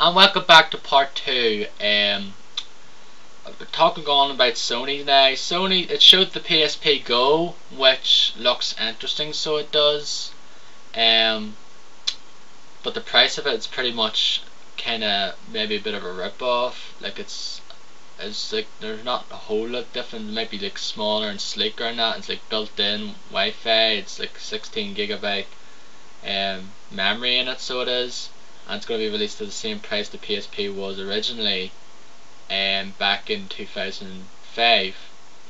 And welcome back to part 2. Talking on about Sony now. Sony, it showed the PSP Go, which looks interesting, so it does. But the price of it is pretty much kinda maybe a bit of a rip-off. Like it's like there's not a whole lot different. It might be like smaller and sleeker and that. It's like built-in Wi-Fi. It's like 16 GB memory in it, so it is. And it's going to be released at the same price the PSP was originally back in 2005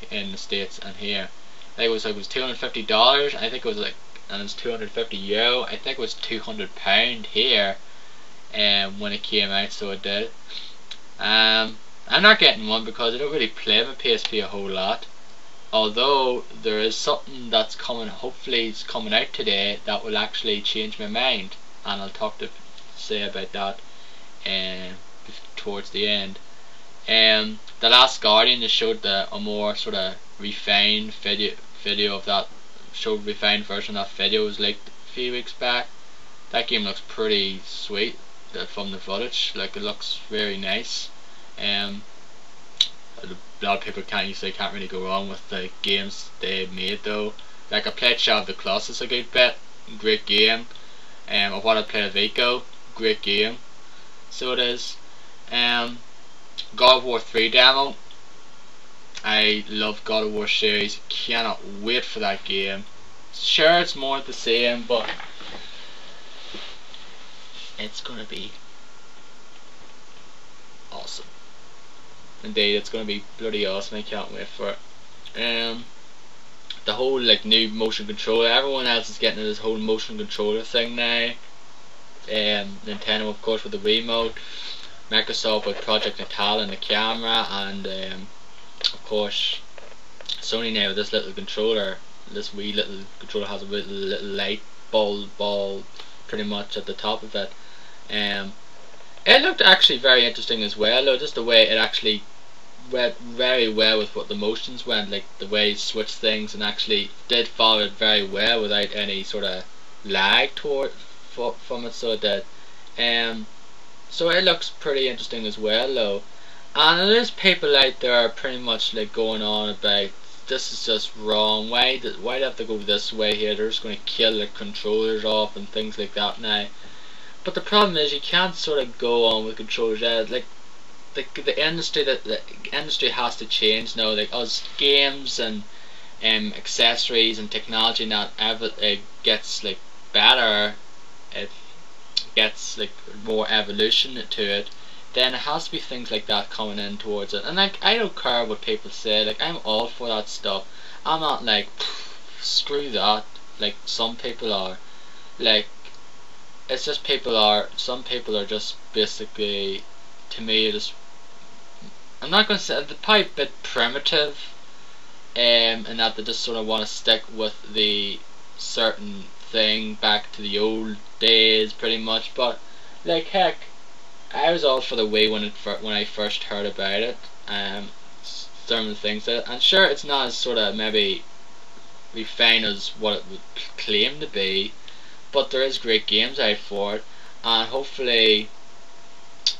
in the States and here. I think it was $250. I think it was like, and it's €250. I think it was £200 here when it came out, so it did. I'm not getting one because I don't really play my PSP a whole lot. Although there is something that's coming, hopefully it's coming out today, that will actually change my mind, and I'll say about that towards the end. The Last Guardian just showed a more sort of refined video of that, showed refined version of that video. It was leaked a few weeks back. That game looks pretty sweet from the footage. Like, it looks very nice. A lot of people can't really go wrong with the games they made though. Like, I played Shadow of the Colossus a good bit, great game. Of what I played of Vico, great game. So it is. God of War 3 demo. I love God of War series. Cannot wait for that game. Sure, it's more the same, but it's gonna be awesome. Indeed, it's gonna be bloody awesome. I can't wait for it. The whole like new motion controller. Everyone else is getting this whole motion controller thing now. Nintendo, of course, with the Wiimote. Microsoft with Project Natal and the camera, and of course Sony now with this little controller. This wee little controller has a little light bulb pretty much at the top of it. It looked actually very interesting as well though, just the way it actually went very well with what the motions went, like the way it switched things, and actually did follow it very well without any sort of lag from it, so it did. So it looks pretty interesting as well though. And there's people out there pretty much like going on about this is just wrong, why do they have to go this way here, they're just going to kill the controllers off and things like that now. But the problem is you can't sort of go on with controllers. Like the industry has to change now. Like as games and accessories and technology now it gets like better, it gets like more evolution to it, then it has to be things like that coming in towards it. And like, I don't care what people say, like I'm all for that stuff. I'm not like screw that like some people are. Like, it's just some people are just basically, to me, just, I'm not going to say, they're probably a bit primitive, and that they just sort of want to stick with the certain thing back to the old days pretty much. But like, heck, I was all for the Wii when I first heard about it, some of the things that, and sure, it's not as sort of maybe refined as what it would claim to be, but there is great games out for it, and hopefully,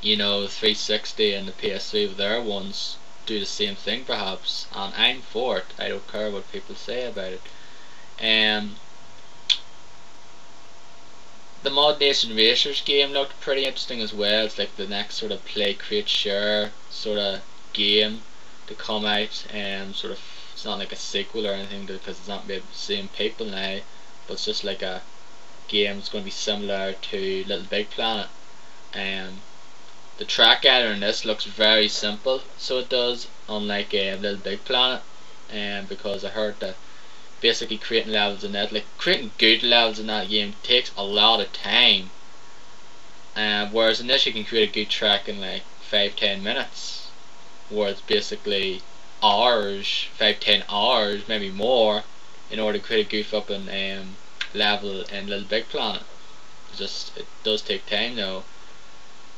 you know, 360 and the PS3 with their ones do the same thing perhaps, and I'm for it. I don't care what people say about it. The Mod Nation Racers game looked pretty interesting as well. It's like the next sort of play, create, share sort of game to come out, and sort of, it's not like a sequel or anything because it's not the same people now, but it's just like a game that's going to be similar to Little Big Planet. The track editor in this looks very simple, so it does, unlike Little Big Planet, because I heard that basically creating levels in that, like creating good levels in that game, takes a lot of time, whereas in this you can create a good track in like 5-10 minutes, whereas basically hours, 5-10 hours, maybe more, in order to create a goof up in level in Little Big Planet. It does take time though,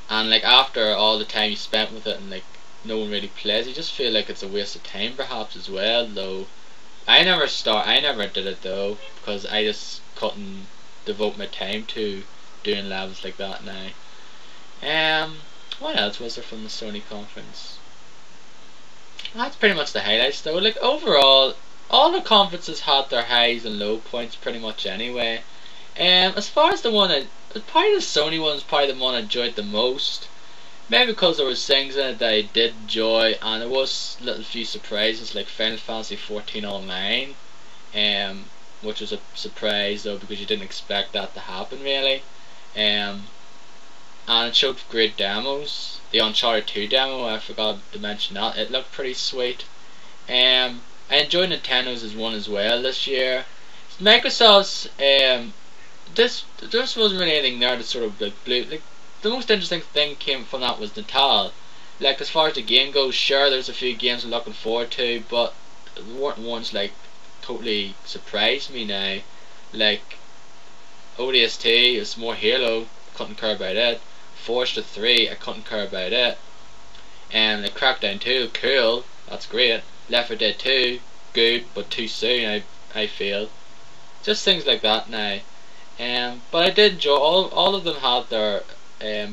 and like after all the time you spent with it and like no one really plays, you just feel like it's a waste of time perhaps as well though. I never did it though, because I just couldn't devote my time to doing levels like that now. What else was there from the Sony conference? That's pretty much the highlights though. Like overall, all the conferences had their highs and low points pretty much anyway. As far as the one probably the Sony one is probably the one I enjoyed the most. Maybe because there was things in it that I did enjoy, and there was little few surprises like Final Fantasy 14 Online, which was a surprise though because you didn't expect that to happen really. And it showed great demos. The Uncharted 2 demo, I forgot to mention that. It looked pretty sweet. I enjoyed Nintendo's one as well this year. Microsoft's this wasn't really anything there that sort of like blew. Like the most interesting thing came from that was Natal. Like as far as the game goes, sure there's a few games I'm looking forward to, but there weren't ones like totally surprised me now. Like ODST is more Halo, couldn't care about it. Forza 3, I couldn't care about it. And the Crackdown 2, cool, that's great. Left 4 Dead 2, good, but too soon, I feel. Just things like that now. But I did enjoy, all of them had their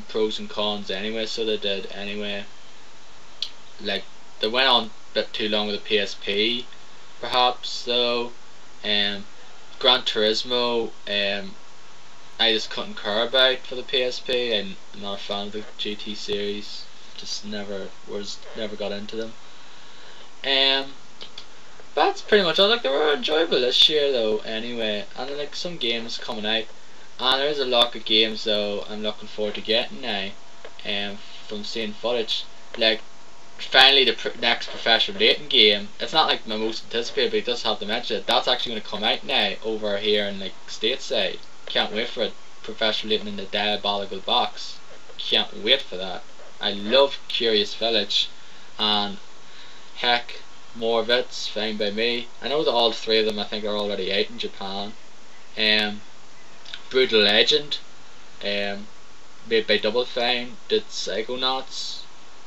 pros and cons anyway, so they did anyway. Like, they went on a bit too long with the PSP, perhaps, though. Gran Turismo, I just couldn't care about for the PSP. I'm not a fan of the GT series. Just never got into them. That's pretty much all. Like they were enjoyable this year though. Anyway, and like some games coming out, and there's a lot of games though I'm looking forward to getting now. From seeing footage, like finally the next professional dating game. It's not like my most anticipated, but it does have to mention it. That's actually going to come out now over here in like stateside. Can't wait for it. Professional dating in the diabolical box. Can't wait for that. I love Curious Village, and heck, more of it's fine by me. I know that all three of them I think are already out in Japan. Brutal Legend, made by Double Fine, did Psychonauts.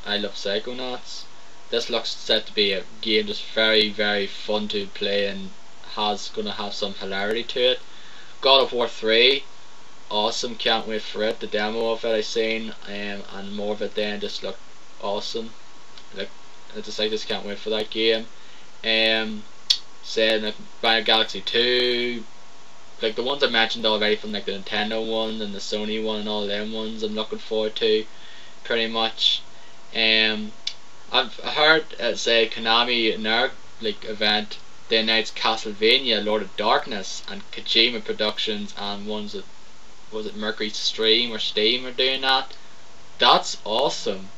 I love Psychonauts. This looks set to be a game just very very fun to play and gonna have some hilarity to it. God of War 3, awesome, can't wait for it. The demo of it I seen, and more of it then just looked awesome. Like I just can't wait for that game. Said like Mario Galaxy 2, like the ones I mentioned already from like the Nintendo one and the Sony one and all them ones I'm looking forward to pretty much. I've heard say Konami in their like event they announced Castlevania Lord of Darkness and Kojima Productions and ones that was it Mercury Stream or Steam are doing that. That's awesome.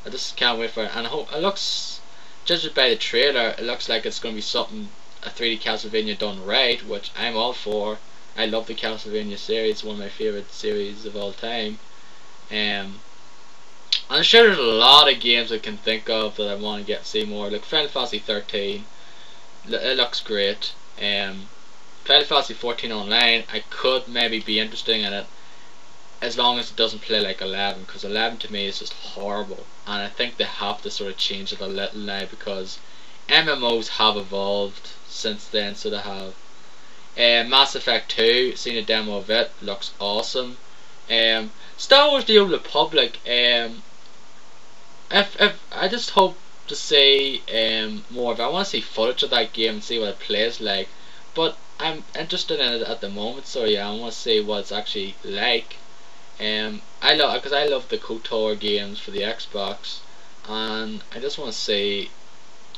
I just can't wait for it, and I hope it looks, judging by the trailer, it looks like it's going to be something, a 3D Castlevania done right, which I'm all for. I love the Castlevania series, it's one of my favourite series of all time. I'm sure there's a lot of games I can think of that I want to see more, like Final Fantasy 13, it looks great. Final Fantasy 14 Online, I could maybe be interested in it, as long as it doesn't play like 11, because 11 to me is just horrible, and I think they have to sort of change it a little now because MMOs have evolved since then, so they have. Mass Effect 2, seen a demo of it, looks awesome. Star Wars The Old Republic, if I just hope to see more of it. I want to see footage of that game and see what it plays like, but I'm interested in it at the moment, so yeah, I want to see what it's actually like. I love the KOTOR games for the Xbox, and I just want to see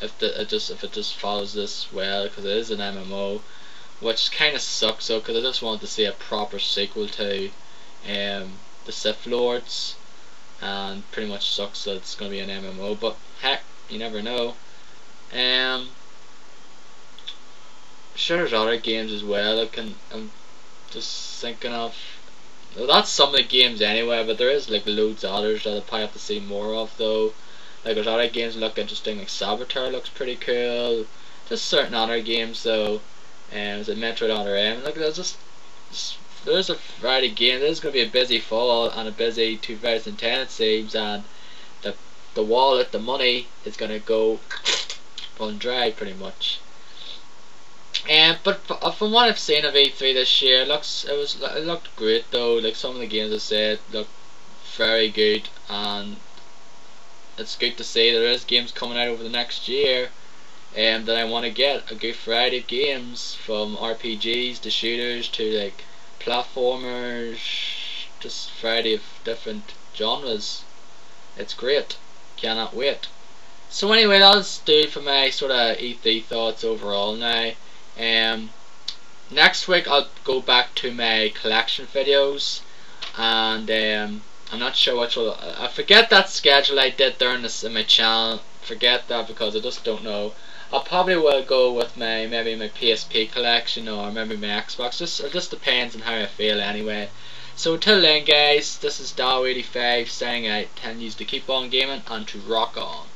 if it just follows this well, because it is an MMO, which kind of sucks though, because I just want to see a proper sequel to the Sith Lords, and pretty much sucks that it's going to be an MMO, but heck, you never know. Sure, there's other games as well I'm just thinking of. Well, that's some of the games anyway, but there is like loads of others that I'll probably have to see more of though. Like there's other games that look interesting, like Saboteur looks pretty cool. Just certain other games though, there's a Metroid Other M. Like there's a variety of games. There's going to be a busy fall and a busy 2010 it seems, and the wallet, the money is going to go run dry pretty much. But from what I've seen of E3 this year, it looked great though. Like some of the games I said looked very good, and it's good to see there is games coming out over the next year that I want to get. A good variety of games, from RPGs to shooters to like platformers, just variety of different genres. It's great. Cannot wait. So anyway, that's do for my sort of E3 thoughts overall now. Next week I'll go back to my collection videos, and I'm not sure which will. I forget that schedule I did there in my channel. Forget that because I just don't know. I probably will go with maybe my PSP collection or maybe my Xbox. It just depends on how I feel anyway. So until then, guys, this is Dow85 saying out. Telling you to keep on gaming and to rock on.